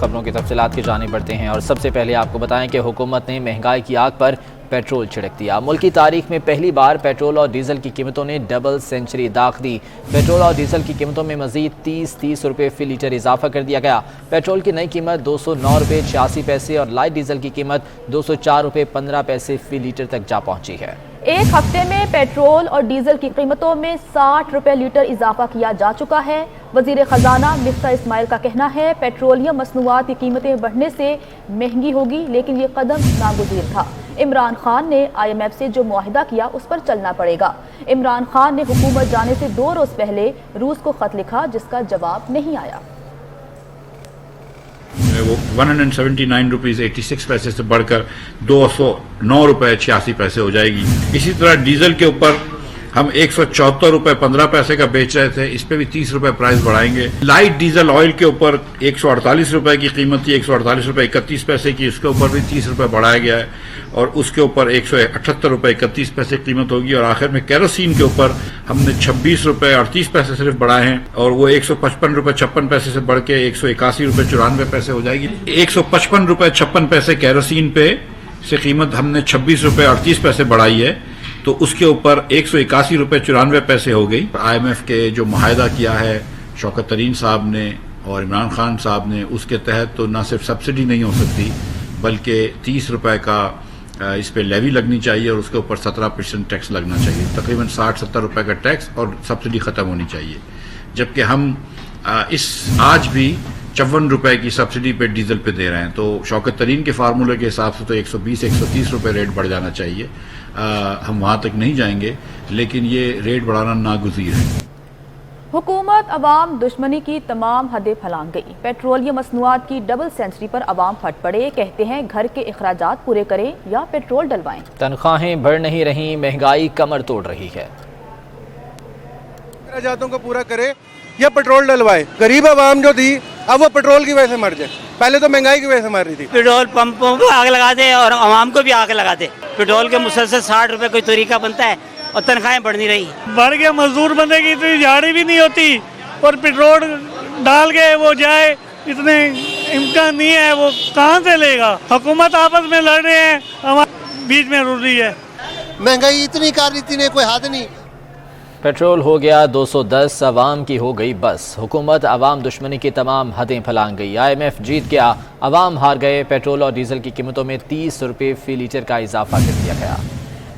خبروں کی تفصیلات کی جانب بڑھتے ہیں اور سب سے پہلے آپ کو بتائیں کہ حکومت نے مہنگائی کی آگ پر پیٹرول چھڑک دیا۔ ملک کی تاریخ میں پہلی بار پیٹرول اور ڈیزل کی قیمتوں نے ڈبل سینچری داغ دی۔ پیٹرول اور ڈیزل کی قیمتوں میں مزید 30 روپے فی لیٹر اضافہ کر دیا گیا۔ پیٹرول کی نئی قیمت 209 روپے 86 پیسے اور لائٹ ڈیزل کی قیمت 204 روپے 15 پیسے فی لیٹر تک جا پہنچی ہے۔ ایک ہفتے میں پیٹرول اور ڈیزل کی قیمتوں میں 60 روپے لیٹر اضافہ کیا جا چکا ہے۔ وزیر خزانہ مفتاح اسماعیل کا کہنا ہے پیٹرولیم مصنوعات کی قیمتیں بڑھنے سے مہنگی ہوگی، لیکن یہ قدم ناگزیر تھا۔ عمران خان نے IMF سے جو معاہدہ کیا اس پر چلنا پڑے گا۔ عمران خان نے حکومت جانے سے 2 روز پہلے روس کو خط لکھا جس کا جواب نہیں آیا۔ وہ 179 روپیز 86 پیسے سے بڑھ کر 209 روپے 86 پیسے ہو جائے گی۔ اسی طرح ڈیزل کے اوپر ہم 174 روپے 15 پیسے کا بیچ رہے تھے، اس پہ بھی 30 روپے پرائز بڑھائیں گے۔ لائٹ ڈیزل آئل کے اوپر 148 روپے کی قیمت تھی، 148 روپے 31 پیسے کی، اس کے اوپر بھی 30 روپے بڑھایا گیا ہے اور اس کے اوپر 178 روپے 31 پیسے قیمت ہوگی۔ اور آخر میں کیروسین کے اوپر ہم نے 26 روپے 38 پیسے صرف بڑھائے ہیں اور وہ 155 روپے 56 پیسے سے بڑھ کے 181 روپے 94 پیسے ہو جائے گی۔ 155 روپے 56 پیسے کیروسین پہ سے قیمت ہم نے 26 روپے 38 پیسے بڑھائی ہے، تو اس کے اوپر 181 روپے 94 پیسے ہو گئی۔ IMF کے جو معاہدہ کیا ہے شوکت ترین صاحب نے اور عمران خان صاحب نے، اس کے تحت تو نہ صرف سبسڈی نہیں ہو سکتی بلکہ 30 روپے کا اس پہ لیوی لگنی چاہیے اور اس کے اوپر 17% ٹیکس لگنا چاہیے، تقریباً 60-70 روپے کا ٹیکس، اور سبسڈی ختم ہونی چاہیے۔ جبکہ ہم آج بھی 54 روپے کی سبسڈی پہ ڈیزل پہ دے رہے ہیں، تو شوکت ترین کے فارمولے کے حساب سے تو 120-130 روپے ریٹ بڑھ جانا چاہیے۔ ہم وہاں تک نہیں جائیں گے، لیکن یہ ریٹ بڑھانا ناگزیر ہے۔ حکومت عوام دشمنی کی تمام حدیں پھلانگ گئی۔ پیٹرولیم مصنوعات کی ڈبل سینچری پر عوام پھٹ پڑے، کہتے ہیں گھر کے اخراجات پورے کریں یا پیٹرول ڈلوائیں۔ تنخواہیں بڑھ نہیں رہیں، مہنگائی کمر توڑ رہی ہے۔ اخراجاتوں کو پورا کرے یا پیٹرول ڈلوائے۔ غریب عوام جو تھی اب وہ پیٹرول کی وجہ سے مر جائے، پہلے تو مہنگائی کی وجہ سے مر رہی تھی۔ پیٹرول پمپوں کو آگ لگا دے اور عوام کو بھی آگ لگا دے۔ پیٹرول کے مسلسل 60 روپے کوئی طریقہ بنتا ہے اور تنخواہیں بڑھ نہیں رہی۔ بڑھ کے مزدور بندے کی اتنی جھاڑی بھی نہیں ہوتی اور پیٹرول ڈال کے وہ جائے، اتنے امکان نہیں ہے، وہ کہاں سے لے گا؟ حکومت آپس میں لڑ رہے ہیں، ہمارے بیچ میں رل رہی ہے۔ مہنگائی اتنی کر رہی تھی، کوئی حد نہیں۔ پیٹرول ہو گیا 210، عوام کی ہو گئی بس۔ حکومت عوام دشمنی کی تمام حدیں پھلانگ گئی۔ IMF جیت گیا، عوام ہار گئے۔ پیٹرول اور ڈیزل کی قیمتوں میں 30 روپے فی لیٹر کا اضافہ کر دیا گیا۔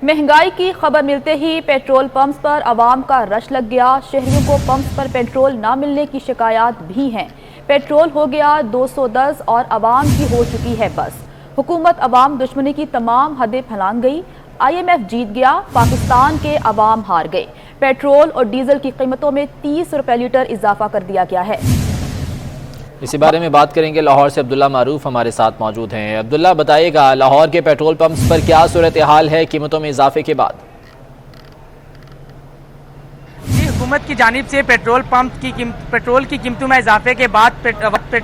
مہنگائی کی خبر ملتے ہی پیٹرول پمپس پر عوام کا رش لگ گیا۔ شہریوں کو پمپس پر پیٹرول نہ ملنے کی شکایات بھی ہیں۔ پیٹرول ہو گیا 210 اور عوام کی ہو چکی ہے بس۔ حکومت عوام دشمنی کی تمام حدیں پھلانگ گئی۔ IMF جیت گیا، پاکستان کے عوام ہار گئے۔ پیٹرول اور ڈیزل کی قیمتوں میں 30 روپے لیٹر اضافہ کر دیا گیا ہے۔ اسی بارے میں بات کریں گے، لاہور سے عبداللہ معروف ہمارے ساتھ موجود ہیں۔ عبداللہ بتائیے گا لاہور کے پیٹرول پمپس پر کیا صورتحال ہے قیمتوں میں اضافے کے بعد؟ حکومت کی جانب سے پیٹرول کی قیمتوں میں اضافے کے بعد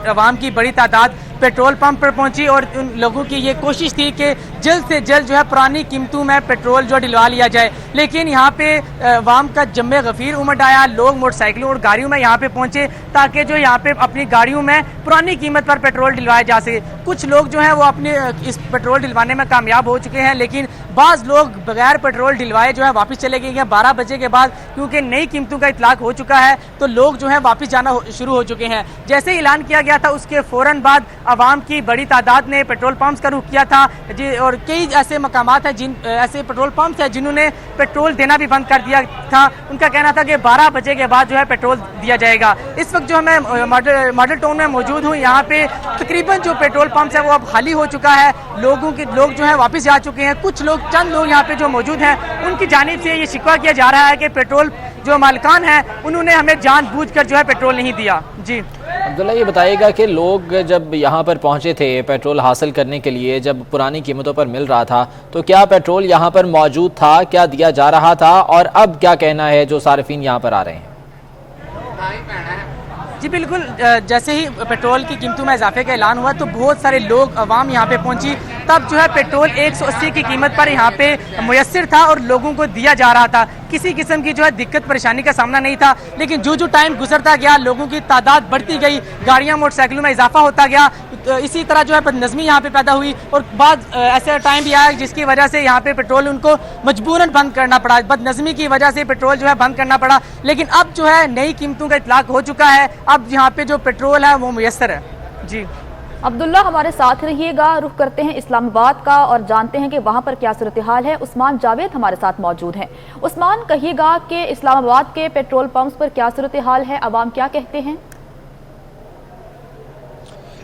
عوام کی بڑی تعداد پیٹرول پمپ پر پہنچی اور ان لوگوں کی یہ کوشش تھی کہ جلد سے جلد جو ہے پرانی قیمتوں میں پیٹرول جو ڈلوا لیا جائے، لیکن یہاں پہ عوام کا جم غفیر امڈ آیا۔ لوگ موٹر سائیکلوں اور گاڑیوں میں یہاں پہ پہنچے تاکہ جو یہاں پہ اپنی گاڑیوں میں پرانی قیمت پر پیٹرول ڈلوایا جا سکے۔ کچھ لوگ جو ہیں وہ اپنے اس پیٹرول ڈلوانے میں کامیاب ہو چکے ہیں، لیکن بعض لوگ بغیر پیٹرول ڈلوائے جو ہے واپس چلے گئے ہیں 12 بجے کے بعد، کیونکہ نئی قیمتوں کا اطلاق ہو چکا ہے تو لوگ جو ہیں واپس جانا شروع ہو چکے ہیں۔ جیسے اعلان کیا گیا تھا اس کے فوراً بعد عوام کی بڑی تعداد نے پیٹرول پمپس کا رخ کیا تھا اور کئی ایسے مقامات ہیں ایسے پیٹرول پمپس ہیں جنہوں نے پیٹرول دینا بھی بند کر دیا تھا۔ ان کا کہنا تھا کہ 12 بجے کے بعد جو ہے پیٹرول دیا جائے گا۔ اس وقت جو میں ماڈل ٹاؤن میں موجود ہوں، یہاں پہ تقریباً جو پیٹرول پمپس ہے وہ اب خالی ہو چکا ہے۔ لوگ جو ہیں واپس جا چکے ہیں۔ کچھ لوگ چند لوگ یہاں پہ جو موجود ہیں ان کی جانب سے یہ شکوہ کیا جا رہا ہے کہ پیٹرول جو مالکان ہیں انہوں نے ہمیں جان بوجھ کر جو ہے پیٹرول نہیں دیا۔ جی عبداللہ یہ بتائیے گا کہ لوگ جب یہاں پر پہنچے تھے پیٹرول حاصل کرنے کے لیے، جب پرانی قیمتوں پر مل رہا تھا تو کیا پیٹرول یہاں پر موجود تھا، کیا دیا جا رہا تھا، اور اب کیا کہنا ہے جو صارفین یہاں پر آ رہے ہیں؟ جی بالکل، جیسے ہی پیٹرول کی قیمتوں میں اضافے کا اعلان ہوا تو بہت سارے لوگ عوام یہاں پہ پہنچی तब जो है पेट्रोल 180 की कीमत पर यहाँ पे मुयस्सर था और लोगों को दिया जा रहा था, किसी किस्म की जो है दिक्कत परेशानी का सामना नहीं था। लेकिन जो टाइम गुजरता गया, लोगों की तादाद बढ़ती गई, गाड़ियाँ मोटरसाइकिलों में इजाफा होता गया, तो इसी तरह जो है बदनज़मी यहाँ पे पैदा हुई और बाद ऐसा टाइम भी आया जिसकी वजह से यहाँ पे पेट्रोल उनको मजबूरन बंद करना पड़ा, बदनज़मी की वजह से पेट्रोल जो है बंद करना पड़ा। लेकिन अब जो है नई कीमतों का इतलाक हो चुका है, अब यहाँ पे जो पेट्रोल है वो मुयस्सर है। जी अब्दुल्ला, हमारे साथ रहिएगा। रुख करते हैं इस्लामाबाद का और जानते हैं कि वहां पर क्या सूरत हाल है। उस्मान जावेद हमारे साथ मौजूद हैं। उस्मान, कहिएगा कि इस्लामाबाद के पेट्रोल पंप्स पर क्या सूरत हाल है, अवाम क्या कहते हैं?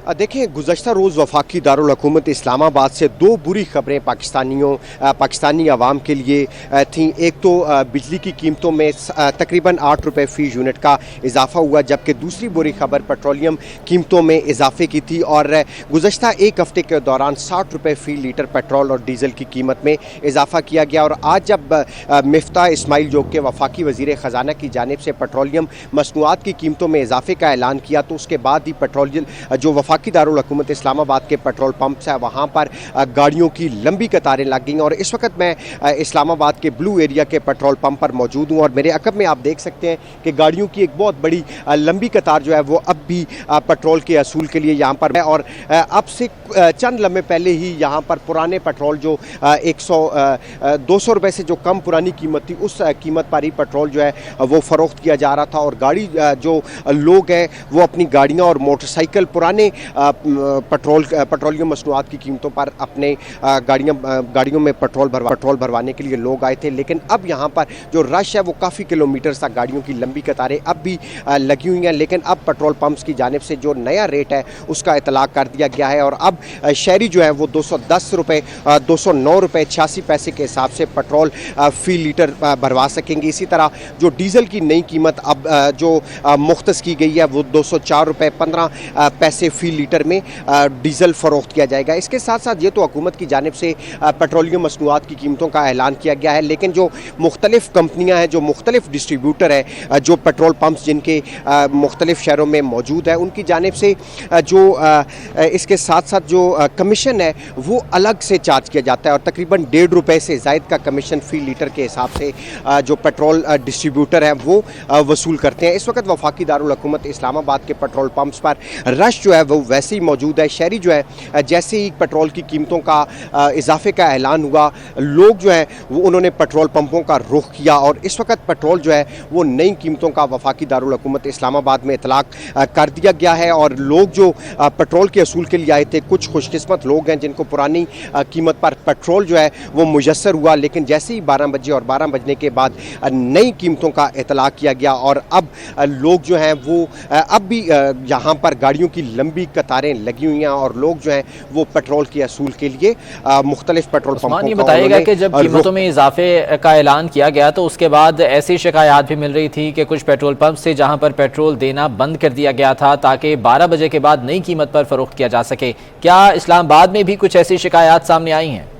देखिए, गुज़श्ता रोज़ वफाकी दारुल हुकूमत इस्लामाबाद से दो बुरी खबरें पाकिस्तानी आवाम के लिए थीं। एक तो बिजली की कीमतों में तकरीबन 8 रुपये फ़ी यूनिट का इजाफा हुआ, जबकि दूसरी बुरी खबर पेट्रोलियम कीमतों में इजाफे की थी और गुज़श्ता एक हफ़्ते के दौरान 60 रुपये फ़ी लीटर पेट्रोल और डीज़ल की कीमत में इजाफा किया गया। और आज जब मिफ्ता इस्माइल जो कि वफाकी वज़ीर ख़जाना की जानिब से पेट्रोलियम मसनूआत की कीमतों में इजाफे का ऐलान किया, तो उसके बाद ही पेट्रोलियम जो वफाकी दारुल हुकूमत इस्लामाबाद के पेट्रोल पंप्स है वहाँ पर गाड़ियों की लंबी कतारें लग गईं। और इस वक्त मैं इस्लामाबाद के ब्लू एरिया के पेट्रोल पंप पर मौजूद हूँ और मेरे अकब में आप देख सकते हैं कि गाड़ियों की एक बहुत बड़ी लंबी कतार जो है वो अब भी पेट्रोल के असूल के लिए यहाँ पर है। और अब से चंद लम्हे पहले ही यहाँ पर पुराने पेट्रोल जो 200 रुपये से जो कम पुरानी कीमत थी, उस कीमत पर ही पेट्रोल जो है वो फ़रोख्त किया जा रहा था। और गाड़ी जो लोग हैं वो अपनी गाड़ियाँ और मोटरसाइकिल पुराने पेट्रोलियम मसनूआत की कीमतों पर अपने गाड़ियों में पेट्रोल भरवाने के लिए लोग आए थे। लेकिन अब यहाँ पर जो रश है वो काफ़ी किलोमीटर तक गाड़ियों की लंबी कतारें अब भी लगी हुई हैं। लेकिन अब पेट्रोल पंप्स की जानिब से जो नया रेट है उसका इतलाक कर दिया गया है और अब शहरी जो है वो 210 रुपये 209 रुपये 86 पैसे के हिसाब से पेट्रोल फ़ी लीटर भरवा सकेंगे। इसी तरह जो डीज़ल की नई कीमत अब जो मुख्तस की गई है वो 204 रुपये 15 पैसे फ़ी लीटर में डीज़ल फ़रोख्त किया जाएगा। इसके साथ साथ ये तो हुकूमत की जानिब से पेट्रोलियम मसनूआत की कीमतों का ऐलान किया गया है, लेकिन जो मुख्तलिफ़ कंपनियां हैं, जो मुख्तलिफ़ डिस्ट्रीब्यूटर है, जो पेट्रोल पंप्स जिनके मुख्तलिफ़ शहरों में मौजूद है, उनकी जानिब से जो इसके साथ साथ जो कमीशन है वो अलग से चार्ज किया जाता है और तकरीबन 1.5 रुपये से ज़ायद का कमीशन फ़ी लीटर के हिसाब से जो पेट्रोल डिस्ट्रीब्यूटर है वो वसूल करते हैं। इस वक्त वफाकी दारुल हुकूमत इस्लामाबाद के पेट्रोल पंप्स पर रश जो है वो वैसे ही मौजूद है। शहरी जो है जैसे ही पेट्रोल की कीमतों का इजाफे का ऐलान हुआ, लोग जो है वो उन्होंने पेट्रोल पंपों का रुख किया और इस वक्त पेट्रोल जो है वो नई कीमतों का वफाकी दारुल हुकूमत इस्लामाबाद में इतलाक कर दिया गया है। और लोग जो पेट्रोल के असूल के लिए आए थे, कुछ खुशकिस्मत लोग हैं जिनको पुरानी कीमत पर पेट्रोल जो है वो मुयस्सर हुआ, लेकिन जैसे ही 12 बजे और 12 बजने के बाद नई कीमतों का इतलाक किया गया और अब लोग जो हैं वो अब भी यहाँ पर गाड़ियों की लंबी कतारें लगी हुई हैं और लोग जो हैं वो पेट्रोल के असूल के लिए मुख्तलिफ पेट्रोल पंपों ये बताइएगा कि जब कीमतों में इजाफे का ऐलान किया गया तो उसके बाद ऐसी शिकायत भी मिल रही थी कि कुछ पेट्रोल पंप से जहां पर पेट्रोल देना बंद कर दिया गया था ताकि 12 बजे के बाद नई कीमत पर फरोख्त किया जा सके। क्या इस्लामाबाद में भी कुछ ऐसी शिकायत सामने आई हैं?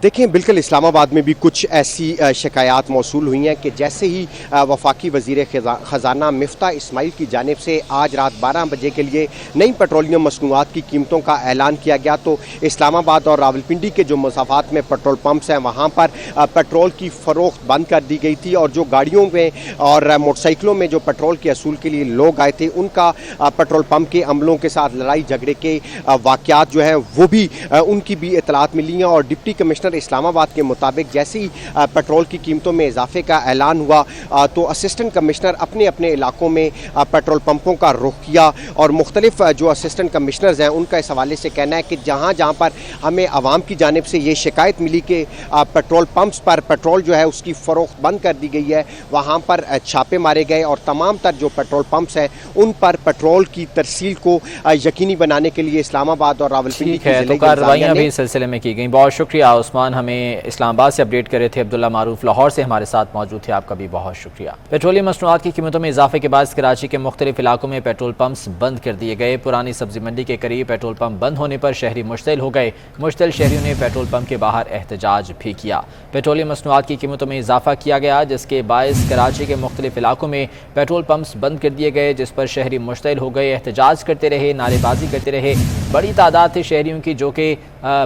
देखें, बिल्कुल इस्लामाबाद में भी कुछ ऐसी शिकायत मौसूल हुई हैं कि जैसे ही वफाकी वज़ीर ख़जाना मिफ्ता इस्माइल की जानिब से आज रात 12 बजे के लिए नई पेट्रोलियम मसनूआत की कीमतों का ऐलान किया गया तो इस्लामाबाद और रावलपिंडी के जो मसाफ़ात में पेट्रोल पंप्स हैं वहाँ पर पेट्रोल की फ़रोख्त बंद कर दी गई थी और जो गाड़ियों में और मोटरसाइकिलों में जो पेट्रोल के असूल के लिए लोग आए थे उनका पेट्रोल पंप के अमलों के साथ लड़ाई झगड़े के वाक़यात जो हैं वो भी उनकी भी इतलात मिली हैं। और डिप्टी कमिश्नर इस्लामाबाद के मुताबिक जैसे ही पेट्रोल की कीमतों में इजाफे का ऐलान हुआ तो असिस्टेंट कमिश्नर अपने अपने इलाकों में पेट्रोल पंपों का रुख किया और मुख्तलिफ जो असिस्टेंट कमिश्नर्स हैं उनका इस हवाले से कहना है कि जहाँ जहाँ पर हमें आवाम की जानिब से ये शिकायत मिली कि पेट्रोल पंप्स पर पेट्रोल जो है उसकी फ़रोख्त बंद कर दी गई है, वहाँ पर छापे मारे गए और तमाम तर जो पेट्रोल पंप्स हैं उन पर पेट्रोल की तरसील को यकीनी बनाने के लिए इस्लामाबाद और रावलपिंडी की कार्रवाइयाँ भी इस सिलसिले में की गई। बहुत शुक्रिया عثمان ہمیں اسلام آباد سے اپڈیٹ کر رہے تھے. عبداللہ معروف لاہور سے ہمارے ساتھ موجود تھے, آپ کا بھی بہت شکریہ. پیٹرولیم مصنوعات کی قیمتوں میں اضافے کے باعث کراچی کے مختلف علاقوں میں پیٹرول پمپس بند کر دیے گئے. پرانی سبزی منڈی کے قریب پیٹرول پمپ بند ہونے پر شہری مشتعل ہو گئے. مشتعل شہریوں نے پیٹرول پمپ کے باہر احتجاج بھی کیا. پیٹرولیم مصنوعات کی قیمتوں میں اضافہ کیا گیا جس کے باعث کراچی کے مختلف علاقوں میں پیٹرول پمپس بند کر دیے گئے, جس پر شہری مشتعل ہو گئے, احتجاج کرتے رہے, نعرے بازی کرتے رہے. بڑی تعداد تھی شہریوں کی جو کہ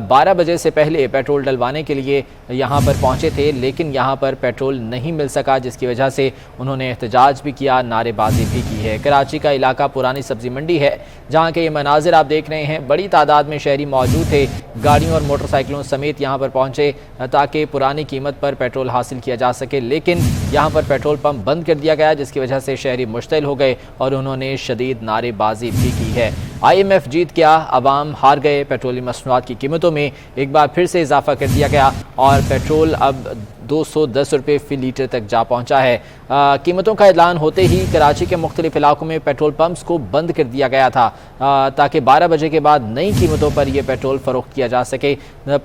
12 بجے سے پہلے پیٹرول ڈلوانے کے لیے یہاں پر پہنچے تھے, لیکن یہاں پر پیٹرول نہیں مل سکا, جس کی وجہ سے انہوں نے احتجاج بھی کیا, نعرے بازی بھی کی ہے. کراچی کا علاقہ پرانی سبزی منڈی ہے جہاں کے یہ مناظر آپ دیکھ رہے ہیں. بڑی تعداد میں شہری موجود تھے, گاڑیوں اور موٹر سائیکلوں سمیت یہاں پر پہنچے تاکہ پرانی قیمت پر پیٹرول حاصل کیا جا سکے, لیکن یہاں پر پیٹرول پمپ بند کر دیا گیا جس کی وجہ سے شہری مشتعل ہو گئے اور انہوں نے شدید نعرے بازی بھی کی ہے. IMF جیت گیا, عوام ہار گئے. پیٹرولیم مصنوعات کی قیمتوں میں ایک بار پھر سے اضافہ کر دیا گیا اور پیٹرول اب 210 روپے فی لیٹر تک جا پہنچا ہے. قیمتوں کا اعلان ہوتے ہی کراچی کے مختلف علاقوں میں پیٹرول پمپس کو بند کر دیا گیا تھا تاکہ 12 بجے کے بعد نئی قیمتوں پر یہ پیٹرول فروخت کیا جا سکے.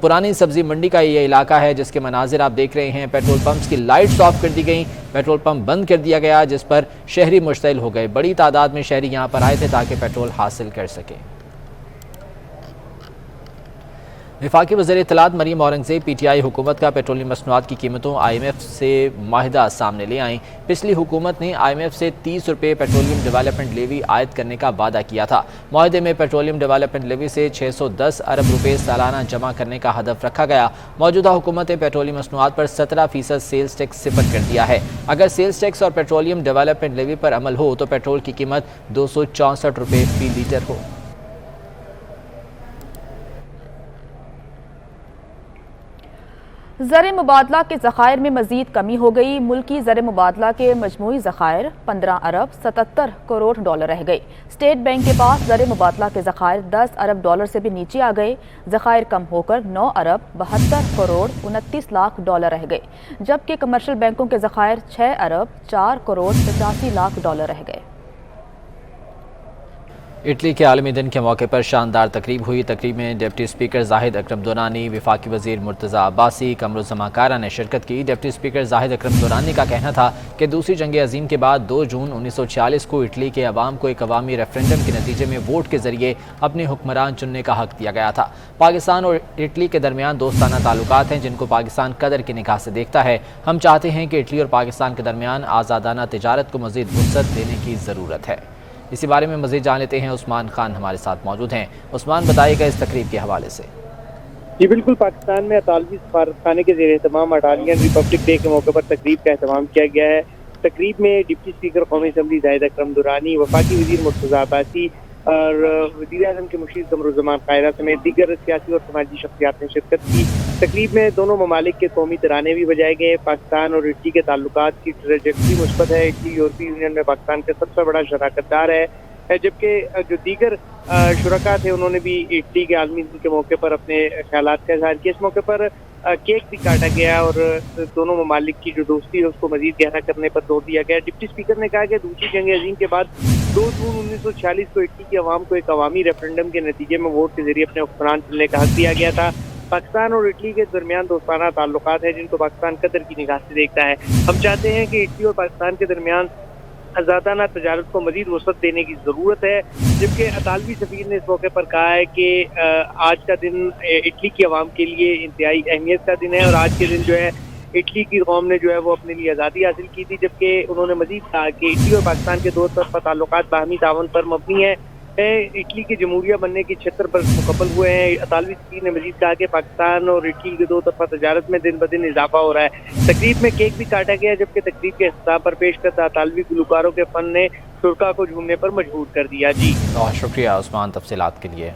پرانی سبزی منڈی کا یہ علاقہ ہے جس کے مناظر آپ دیکھ رہے ہیں. پیٹرول پمپس کی لائٹس آف کر دی گئیں, پیٹرول پمپ بند کر دیا گیا جس پر شہری مشتعل ہو گئے. بڑی تعداد میں شہری یہاں پر آئے تھے تاکہ پیٹرول حاصل کر سکے. وفاقی وزیر اطلاعات مریم اورنگزیب PTI حکومت کا پیٹرولیم مصنوعات کی قیمتوں IMF سے معاہدہ سامنے لے آئیں. پچھلی حکومت نے IMF سے 30 روپے پیٹرولیم ڈیولپمنٹ لیوی عائد کرنے کا وعدہ کیا تھا. معاہدے میں پیٹرولیم ڈیولپمنٹ لیوی سے 610 ارب روپے سالانہ جمع کرنے کا ہدف رکھا گیا. موجودہ حکومت نے پیٹرولیم مصنوعات پر 17% سیلز ٹیکس صفر کر دیا ہے. اگر سیلز ٹیکس اور پیٹرولیم ڈیولپمنٹ لیوی پر عمل ہو تو پیٹرول کی قیمت 264 روپے فی لیٹر ہو. زر مبادلہ کے ذخائر میں مزید کمی ہو گئی. ملکی زر مبادلہ کے مجموعی ذخائر 15 ارب 77 کروڑ ڈالر رہ گئے. اسٹیٹ بینک کے پاس زر مبادلہ کے ذخائر 10 ارب ڈالر سے بھی نیچے آ گئے. ذخائر کم ہو کر 9 ارب 72 کروڑ 29 لاکھ ڈالر رہ گئے, جبکہ کمرشل بینکوں کے ذخائر 6 ارب 4 کروڑ 85 لاکھ ڈالر رہ گئے. اٹلی کے عالمی دن کے موقع پر شاندار تقریب ہوئی. تقریب میں ڈپٹی اسپیکر زاہد اکرم دورانی, وفاقی وزیر مرتضی عباسی, قمرالزمان کارا نے شرکت کی. ڈپٹی اسپیکر زاہد اکرم دورانی کا کہنا تھا کہ دوسری جنگ عظیم کے بعد 2 جون 1946 کو اٹلی کے عوام کو ایک عوامی ریفرنڈم کے نتیجے میں ووٹ کے ذریعے اپنے حکمران چننے کا حق دیا گیا تھا. پاکستان اور اٹلی کے درمیان دوستانہ تعلقات ہیں جن کو پاکستان قدر کی نگاہ سے دیکھتا ہے. ہم چاہتے ہیں کہ اٹلی اور پاکستان کے درمیان آزادانہ تجارت کو مزید وسعت دینے کی ضرورت ہے. اسی بارے میں مزید جان لیتے ہیں, عثمان خان ہمارے ساتھ موجود ہیں. عثمان, بتائیے گا اس تقریب کے حوالے سے. جی بالکل, پاکستان میں اطالوی سفارت خانے کے زیر اہتمام اٹالین ریپبلک ڈے کے موقع پر تقریب کا اہتمام کیا گیا ہے. تقریب میں ڈپٹی اسپیکر قومی اسمبلی زاہد اکرم دورانی, وفاقی وزیر مرتضی عباسی اور وزیر اعظم کے مشیر قمرالزمان قاہرہ سمیت دیگر سیاسی اور سماجی شخصیات نے شرکت کی. تقریب میں دونوں ممالک کے قومی ترانے بھی بجائے گئے. پاکستان اور اٹلی کے تعلقات کی ٹریجیکٹری مثبت ہے. اٹلی یورپی یونین میں پاکستان کا سب سے بڑا شراکت دار ہے, جبکہ جو دیگر شرکاء تھے انہوں نے بھی اٹلی کے عالمی دن کے موقع پر اپنے خیالات کا اظہار کیا. اس موقع پر کیک بھی کاٹا گیا اور دونوں ممالک کی جو دوستی ہے اس کو مزید گہرا کرنے پر زور دیا گیا. ڈپٹی اسپیکر نے کہا کہ دوسری جنگ عظیم کے بعد 2 جون 1946 کو اٹلی کی عوام کو ایک عوامی ریفرنڈم کے نتیجے میں ووٹ کے ذریعے اپنے حکمران چننے کا حق دیا گیا تھا. پاکستان اور اٹلی کے درمیان دوستانہ تعلقات ہیں جن کو پاکستان قدر کی نگاہ سے دیکھتا ہے. ہم چاہتے ہیں کہ اٹلی اور پاکستان کے درمیان آزادانہ تجارت کو مزید وسعت دینے کی ضرورت ہے. جبکہ اطالوی سفیر نے اس موقع پر کہا ہے کہ آج کا دن اٹلی کی عوام کے لیے انتہائی اہمیت کا دن ہے اور آج کے دن جو ہے اٹلی کی قوم نے جو ہے وہ اپنے لیے آزادی حاصل کی تھی. جبکہ انہوں نے مزید کہا کہ اٹلی اور پاکستان کے دو طرفہ تعلقات باہمی تعاون پر مبنی ہیں. اٹلی کے جمہوریہ بننے کی 76 برس مکمل ہوئے ہیں. اطالوی سفیر نے مزید کہا کہ پاکستان اور اٹلی کے دو طرفہ تجارت میں دن بدن اضافہ ہو رہا ہے. تقریب میں کیک بھی کاٹا گیا, جبکہ تقریب کے اختتام پر پیش کرتا اطالوی گلوکاروں کے فن نے شرکاء کو جھومنے پر مجبور کر دیا. جی بہت شکریہ عثمان تفصیلات کے لیے.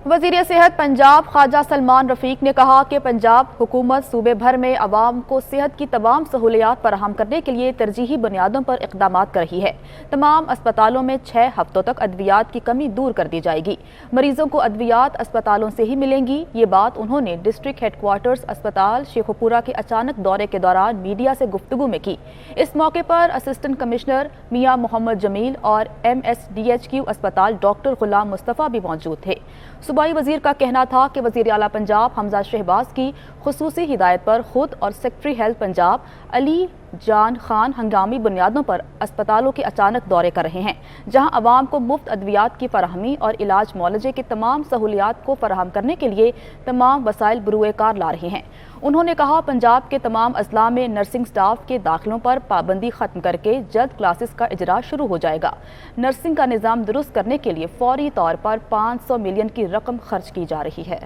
वज़ीर सेहत पंजाब ख्वाजा सलमान रफीक ने कहा कि पंजाब हुकूमत सूबे भर में आवाम को सेहत की तमाम सहूलियात फराहम करने के लिए तरजीही बुनियादों पर इक़दाम कर रही है। तमाम अस्पतालों में 6 हफ्तों तक अद्वियात की कमी दूर कर दी जाएगी। मरीजों को अद्वियात अस्पतालों से ही मिलेंगी। ये बात उन्होंने डिस्ट्रिक्ट हेडक्वार्टर्स अस्पताल शेखुपुरा के अचानक दौरे के दौरान मीडिया से गुफ्तगू में की। इस मौके पर असिस्टेंट कमिश्नर मियां मोहम्मद जमील और MSDHQ अस्पताल डॉक्टर गुलाम मुस्तफ़ा भी मौजूद थे। सूबाई वजीर का कहना था कि वजीर आला पंजाब हमजा शहबाज की खुसूसी हिदायत पर खुद और सेक्रेटरी हेल्थ पंजाब अली जान खान हंगामी बुनियादों पर अस्पतालों के अचानक दौरे कर रहे हैं, जहां अवाम को मुफ्त अद्वियात की फराहमी और इलाज मुआलजे की तमाम सहूलियात को फराहम करने के लिए तमाम वसाइल बरूए कार ला रहे हैं। उन्होंने कहा पंजाब के तमाम अजला में नर्सिंग स्टाफ के दाखिलों पर पाबंदी खत्म करके जल्द क्लासेस का इजरा शुरू हो जाएगा। नर्सिंग का निज़ाम दुरुस्त करने के लिए फौरी तौर पर 500 मिलियन की रकम खर्च की जा रही है।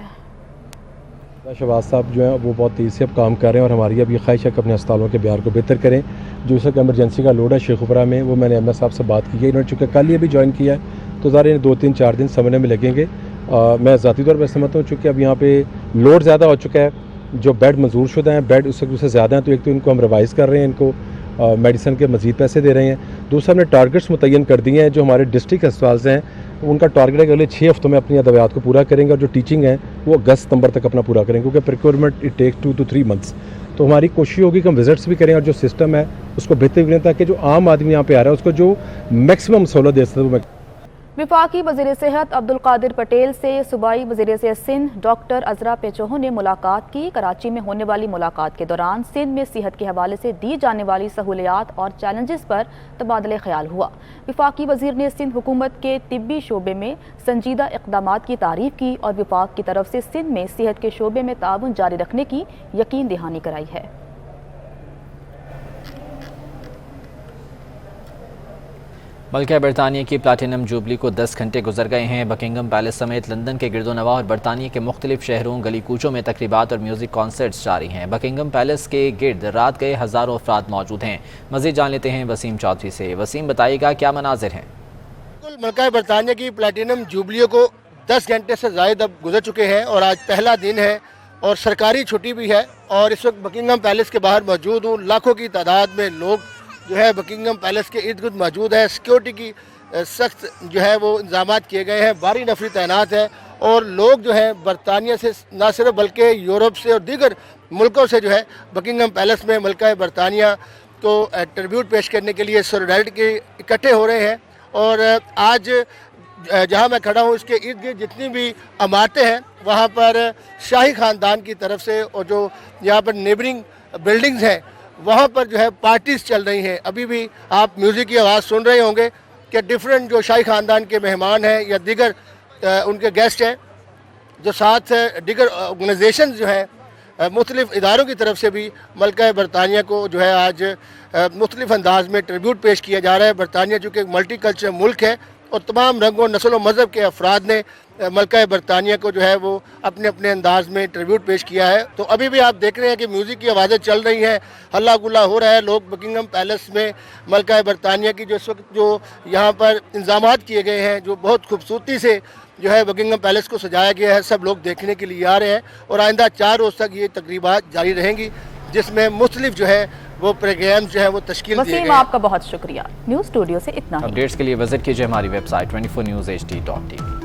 शहबाज साहब जो हैं वो बहुत तेज़ी से अब काम कर रहे हैं और हमारी अब ये ख्वाहिश है कि अपने अस्पतालों के बिहार को बेहतर करें। जो इस वक्त एमरजेंसी का लोड है शेखुपुरा में, वो मैंने MS साहब से बात की है। इन्होंने चूँकि कल ये भी ज्वाइन किया है तो ज़रा 2-3-4 दिन समझने में लगेंगे। मैं ज़ाती तौर पर समझता हूँ चूँकि अब यहाँ पे लोड ज़्यादा हो चुका है, जो बेड मंजूर शुदा हैं बेड उससे ज़्यादा हैं, तो एक तो इनको हम रिवाइज़ कर रहे हैं, इनको मेडिसिन के मज़ीद पैसे दे रहे हैं। दूसरा हमने टारगेट्स मुतय्यन कर दिए हैं। जो हमारे डिस्ट्रिक्ट अस्पताल हैं उनका टारगेट है कि अगले 6 हफ्तों में अपनी अद्वियात को पूरा करेंगे और जो टीचिंग है वो अगस्त सितंबर तक अपना पूरा करेंगे, क्योंकि procurement it takes 2 to 3 months. तो हमारी कोशिश होगी कि हम विजिट्स भी करें और जो सिस्टम है उसको बेहतर करें ताकि जो आम आदमी यहाँ पे आ रहा है उसको जो मैक्सिमम सहूलत दे सकते हैं। विफाकी वज़ीर सेहत अब्दुल कादिर पटेल से सूबाई वज़ीर सेहत सिंध डॉक्टर अजरा पेचोहो ने मुलाकात की। कराची में होने वाली मुलाकात के दौरान सिंध में सेहत के हवाले से दी जाने वाली सहूलियात और चैलेंजेस पर तबादले ख्याल हुआ। विफाकी वज़ीर ने सिंध हुकूमत के तिब्बी शोबे में संजीदा इक़दामात की तारीफ की और विफाक की तरफ से सिंध में सेहत के शोबे में ताउन जारी रखने की यकीन दहानी कराई है। मल्का बरतानिया की प्लाटिनम जुबली को 10 घंटे गुजर गए हैं। बकिंगम पैलेस समेत लंदन के गिरदोनवा और बरतानिया के मुख्तलिफ शहरों गली कूचों में तकरीबात और म्यूजिक कॉन्सर्ट्स जारी हैं। बकिंगम पैलेस के गिर्द रात गए हज़ारों अफराद मौजूद हैं। मज़ीद जान लेते हैं वसीम चौधरी से। वसीम, बताइएगा क्या मनाजिर हैं? मल्का बरतानिया की प्लेटिनम जुबलियों को 10 घंटे से ज़ायद अब गुजर चुके हैं और आज पहला दिन है और सरकारी छुट्टी भी है। और इस वक्त बकिंगम पैलेस के बाहर मौजूद हूँ। लाखों की तादाद में लोग जो है बकिंगम पैलेस के इर्द गिर्द मौजूद है। सिक्योरिटी की सख्त जो है वो इंतजाम किए गए हैं, भारी नफरी तैनात है और लोग जो है बरतानिया से न सिर्फ बल्कि यूरोप से और दीगर मुल्कों से जो है बकिंगम पैलेस में मल्का बरतानिया को ट्रिब्यूट पेश करने के लिए सॉलिडारिटी के इकट्ठे हो रहे हैं। और आज जहां मैं खड़ा हूं इसके इर्द गिर्द जितनी भी इमारतें हैं वहां पर शाही ख़ानदान की तरफ से और जो यहाँ पर नेबरिंग बिल्डिंग्स हैं वहाँ पर जो है पार्टीज चल रही हैं। अभी भी आप म्यूज़िक की आवाज़ सुन रहे होंगे कि डिफरेंट जो शाही ख़ानदान के मेहमान हैं या दीगर उनके गेस्ट हैं, जो साथ दीगर ऑर्गेनाइजेशन जो हैं मुख्तलिफ़ इदारों की तरफ से भी मल्का बरतानिया को जो है आज मुख्तलिफ़ अंदाज में ट्रिब्यूट पेश किया जा रहा है। बरतानिया चूँकि एक मल्टी कल्चरल मुल्क है और तमाम रंगों नस्ल व मज़हब के अफराद ने मल्का बरतानिया को जो है वो अपने अपने अंदाज में ट्रिब्यूट पेश किया है। तो अभी भी आप देख रहे हैं कि म्यूज़िक की आवाज़ें चल रही हैं, हल्ला गुल्ला हो रहा है। लोग बकिंगम पैलेस में मल्का बरतानिया की जो इस वक्त जो यहाँ पर इंतजामात किए गए हैं, जो बहुत खूबसूरती से जो है बकिंगम पैलेस को सजाया गया है, सब लोग देखने के लिए आ रहे हैं। और आइंदा 4 रोज़ तक ये तकरीबात जारी रहेंगी जिसमें मुख्तलिफ जो है वो प्रोग्राम जो है वो तश्कील दिए गए। आपका बहुत शुक्रिया। न्यूज़ स्टूडियो से इतना। अपडेट्स के लिए विजिट कीजिए हमारी वेबसाइट 24newshd.tv।